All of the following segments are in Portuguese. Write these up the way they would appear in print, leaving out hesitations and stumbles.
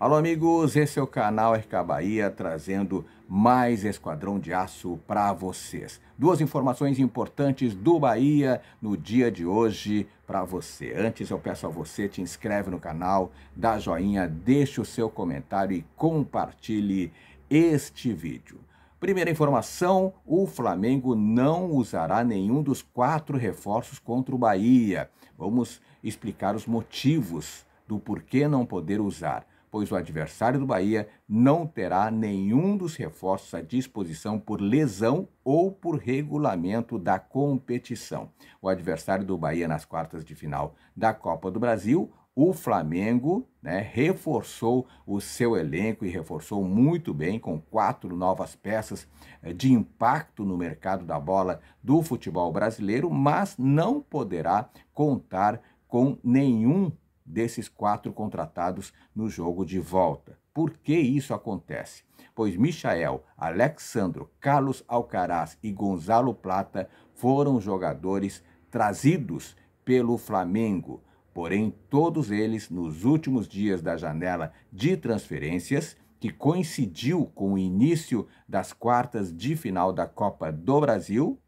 Alô amigos, esse é o canal RK Bahia trazendo mais Esquadrão de Aço para vocês. Duas informações importantes do Bahia no dia de hoje para você. Antes eu peço a você, te inscreve no canal, dá joinha, deixa o seu comentário e compartilhe este vídeo. Primeira informação, o Flamengo não usará nenhum dos 4 reforços contra o Bahia. Vamos explicar os motivos do porquê não poder usar, pois o adversário do Bahia não terá nenhum dos reforços à disposição por lesão ou por regulamento da competição. O adversário do Bahia nas quartas de final da Copa do Brasil, o Flamengo, reforçou o seu elenco e reforçou muito bem com 4 novas peças de impacto no mercado da bola do futebol brasileiro, mas não poderá contar com nenhum desses 4 contratados no jogo de volta. Por que isso acontece? Pois Michael, Alexandro, Carlos Alcaraz e Gonzalo Plata foram jogadores trazidos pelo Flamengo, porém todos eles nos últimos dias da janela de transferências, que coincidiu com o início das quartas de final da Copa do Brasil,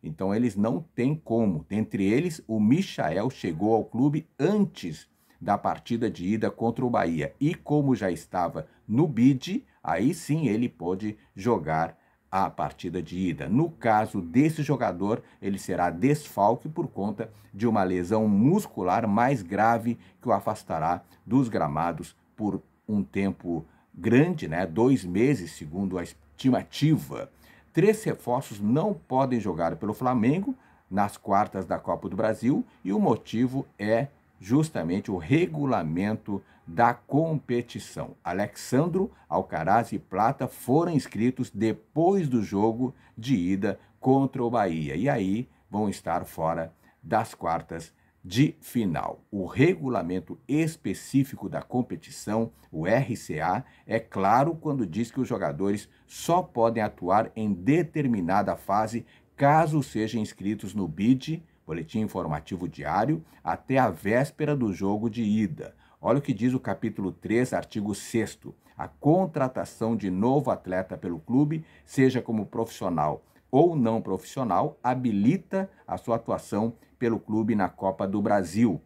então eles não têm como. Dentre eles, o Michael chegou ao clube antes da partida de ida contra o Bahia. E como já estava no bid, aí sim ele pôde jogar a partida de ida. No caso desse jogador, ele será desfalque por conta de uma lesão muscular mais grave que o afastará dos gramados por um tempo grande, 2 meses, segundo a estimativa. 3 reforços não podem jogar pelo Flamengo nas quartas da Copa do Brasil e o motivo é justamente o regulamento da competição. Alexandro, Alcaraz e Plata foram inscritos depois do jogo de ida contra o Bahia e aí vão estar fora das quartas de final. O regulamento específico da competição, o RCA, é claro quando diz que os jogadores só podem atuar em determinada fase caso sejam inscritos no BID, Boletim Informativo Diário, até a véspera do jogo de ida. Olha o que diz o capítulo 3, artigo 6º. A contratação de novo atleta pelo clube, seja como profissional ou não profissional, habilita a sua atuação pelo clube na Copa do Brasil,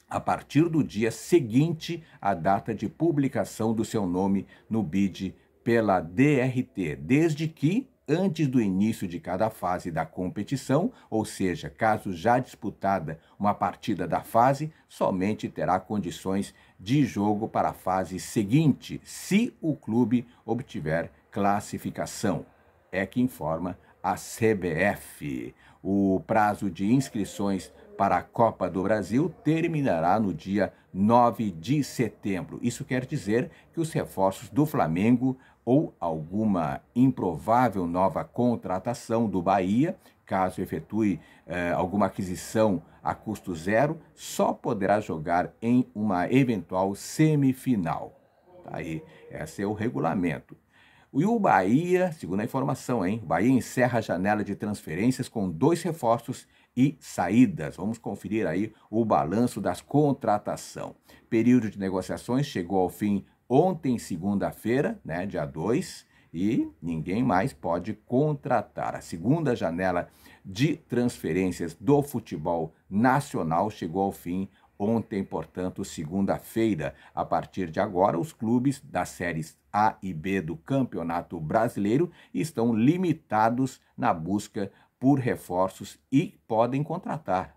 a partir do dia seguinte à data de publicação do seu nome no BID pela DRT, desde que antes do início de cada fase da competição, ou seja, caso já disputada uma partida da fase, somente terá condições de jogo para a fase seguinte, se o clube obtiver classificação. É que informa a CBF. O prazo de inscrições para a Copa do Brasil terminará no dia 9 de setembro. Isso quer dizer que os reforços do Flamengo ou alguma improvável nova contratação do Bahia, caso efetue alguma aquisição a custo zero, só poderá jogar em uma eventual semifinal. Tá aí, esse é o regulamento. E o Bahia, segundo a informação, o Bahia encerra a janela de transferências com 2 reforços e saídas. Vamos conferir aí o balanço das contratações. Período de negociações chegou ao fim ontem, segunda-feira, dia 2, e ninguém mais pode contratar. A segunda janela de transferências do futebol nacional chegou ao fim ontem, portanto, segunda-feira. A partir de agora, os clubes das séries A e B do Campeonato Brasileiro estão limitados na busca por reforços e podem contratar,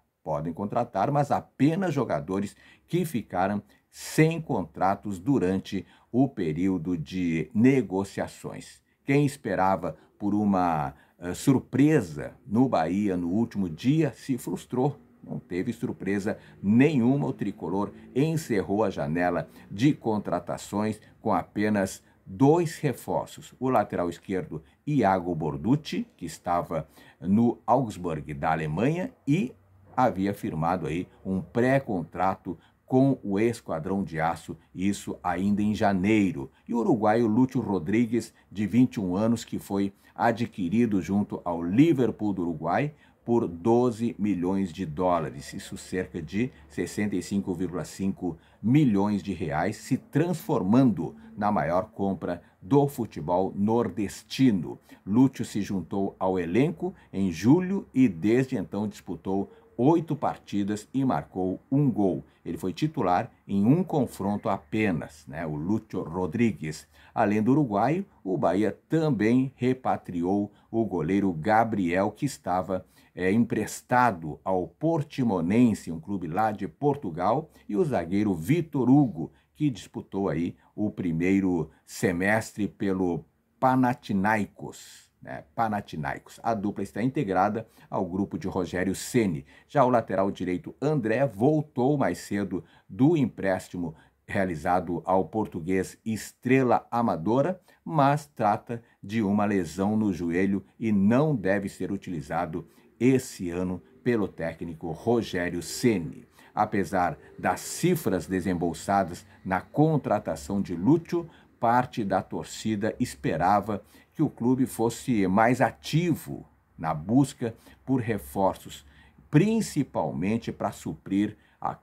mas apenas jogadores que ficaram sem contratos durante o período de negociações. Quem esperava por uma surpresa no Bahia no último dia se frustrou. Não teve surpresa nenhuma, o tricolor encerrou a janela de contratações com apenas 2 reforços. O lateral esquerdo Iago Borducci, que estava no Augsburg da Alemanha e havia firmado aí um pré-contrato com o Esquadrão de Aço, isso ainda em janeiro. E o uruguaio Lúcio Rodrigues, de 21 anos, que foi adquirido junto ao Liverpool do Uruguai por 12 milhões de dólares, isso cerca de 65,5 milhões de reais, se transformando na maior compra do futebol nordestino. Lúcio se juntou ao elenco em julho e desde então disputou 8 partidas e marcou um gol. Ele foi titular em um confronto apenas, o Lúcio Rodrigues. Além do uruguaio, o Bahia também repatriou o goleiro Gabriel, que estava emprestado ao Portimonense, um clube lá de Portugal, e o zagueiro Vitor Hugo, que disputou aí o primeiro semestre pelo Panathinaikos. Panathinaikos. A dupla está integrada ao grupo de Rogério Ceni. Já o lateral direito André voltou mais cedo do empréstimo realizado ao português Estrela Amadora, mas trata de uma lesão no joelho e não deve ser utilizado esse ano pelo técnico Rogério Ceni. Apesar das cifras desembolsadas na contratação de Lúcio, parte da torcida esperava que o clube fosse mais ativo na busca por reforços, principalmente para suprir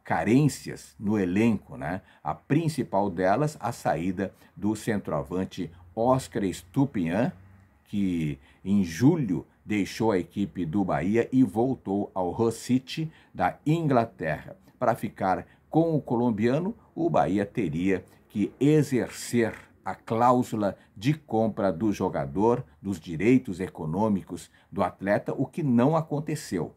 carências no elenco, A principal delas, a saída do centroavante Oscar Estupiñán, que em julho deixou a equipe do Bahia e voltou ao Hull City da Inglaterra. Para ficar com o colombiano, o Bahia teria que exercer a cláusula de compra do jogador, dos direitos econômicos do atleta, o que não aconteceu.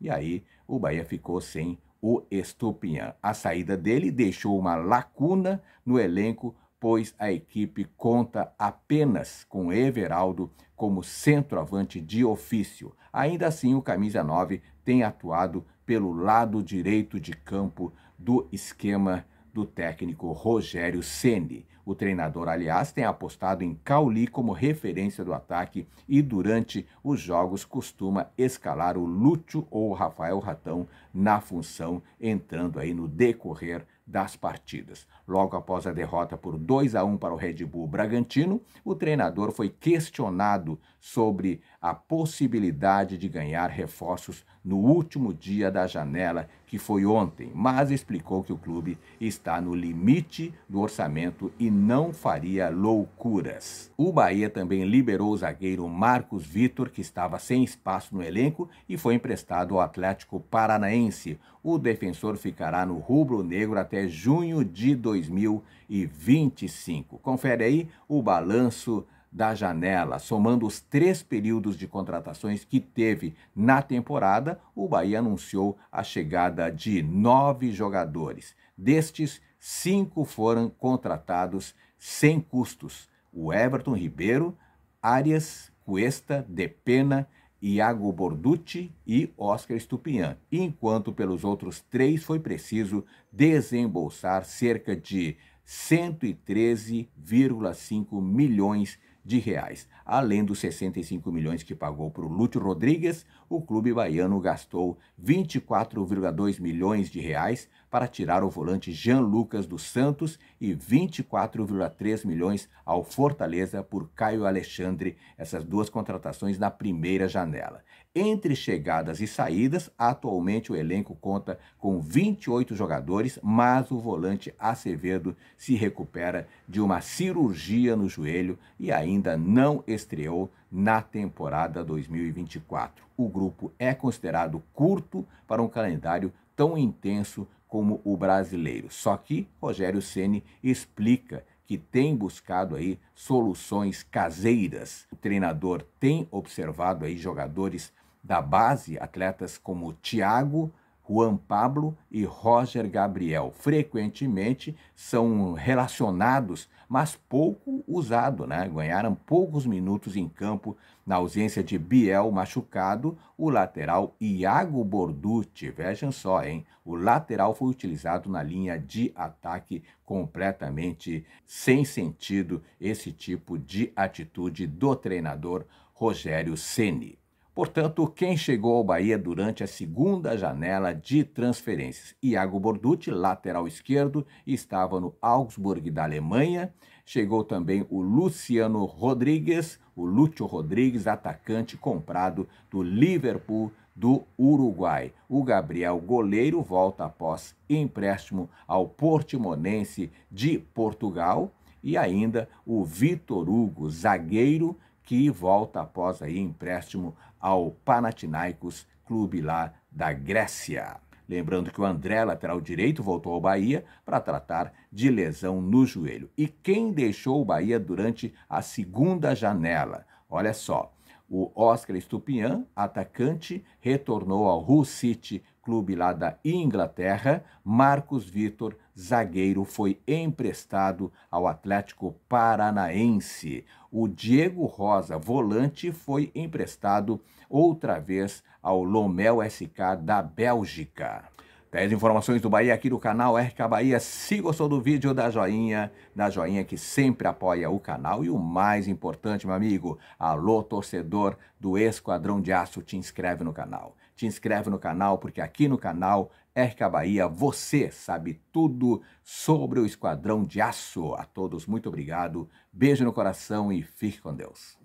E aí o Bahia ficou sem o Estupiñán. A saída dele deixou uma lacuna no elenco, pois a equipe conta apenas com Everaldo como centroavante de ofício. Ainda assim, o camisa 9 tem atuado pelo lado direito de campo do esquema do técnico Rogério Ceni. O treinador, aliás, tem apostado em Cauli como referência do ataque e durante os jogos costuma escalar o Lúcio ou o Rafael Ratão na função, entrando aí no decorrer das partidas. Logo após a derrota por 2-1 para o Red Bull Bragantino, o treinador foi questionado sobre a possibilidade de ganhar reforços no último dia da janela, que foi ontem, mas explicou que o clube está no limite do orçamento e não faria loucuras. O Bahia também liberou o zagueiro Marcos Vitor, que estava sem espaço no elenco e foi emprestado ao Atlético Paranaense. O defensor ficará no rubro-negro até junho de 2025. Confere aí o balanço da janela. Somando os 3 períodos de contratações que teve na temporada, o Bahia anunciou a chegada de 9 jogadores. Destes, 5 foram contratados sem custos: o Everton Ribeiro, Arias, Cuesta, Depena, Iago Borducci e Oscar Estupiñán, enquanto pelos outros 3 foi preciso desembolsar cerca de 113,5 milhões de reais. Além dos 65 milhões que pagou para o Lúcio Rodrigues, o clube baiano gastou 24,2 milhões de reais para tirar o volante Jean Lucas dos Santos e 24,3 milhões ao Fortaleza por Caio Alexandre, essas 2 contratações na primeira janela. Entre chegadas e saídas, atualmente o elenco conta com 28 jogadores, mas o volante Acevedo se recupera de uma cirurgia no joelho e ainda não estreou na temporada 2024. O grupo é considerado curto para um calendário tão intenso como o brasileiro. Só que Rogério Ceni explica que tem buscado aí soluções caseiras. O treinador tem observado aí jogadores da base, atletas como Thiago, Juan Pablo e Roger Gabriel. Frequentemente são relacionados, mas pouco usados, Ganharam poucos minutos em campo na ausência de Biel machucado. O lateral Iago Borducci, vejam só, o lateral foi utilizado na linha de ataque, completamente sem sentido esse tipo de atitude do treinador Rogério Ceni. Portanto, quem chegou ao Bahia durante a segunda janela de transferências? Iago Borducci, lateral esquerdo, estava no Augsburg da Alemanha. Chegou também o Luciano Rodrigues, o Lúcio Rodrigues, atacante comprado do Liverpool do Uruguai. O Gabriel, goleiro, volta após empréstimo ao Portimonense de Portugal. E ainda o Vitor Hugo, zagueiro, que volta após aí empréstimo ao Panathinaikos, clube lá da Grécia. Lembrando que o André, lateral direito, voltou ao Bahia para tratar de lesão no joelho. E quem deixou o Bahia durante a segunda janela? Olha só, o Oscar Estupiñán, atacante, retornou ao Hull City, clube lá da Inglaterra. Marcos Vitor, zagueiro, foi emprestado ao Atlético Paranaense. O Diego Rosa, volante, foi emprestado outra vez ao Lomel SK da Bélgica. 10 informações do Bahia aqui no canal RK Bahia. Se gostou do vídeo, dá joinha que sempre apoia o canal. E o mais importante, meu amigo, alô torcedor do Esquadrão de Aço, te inscreve no canal. Te inscreve no canal, porque aqui no canal RK Bahia você sabe tudo sobre o Esquadrão de Aço. A todos, muito obrigado, beijo no coração e fique com Deus.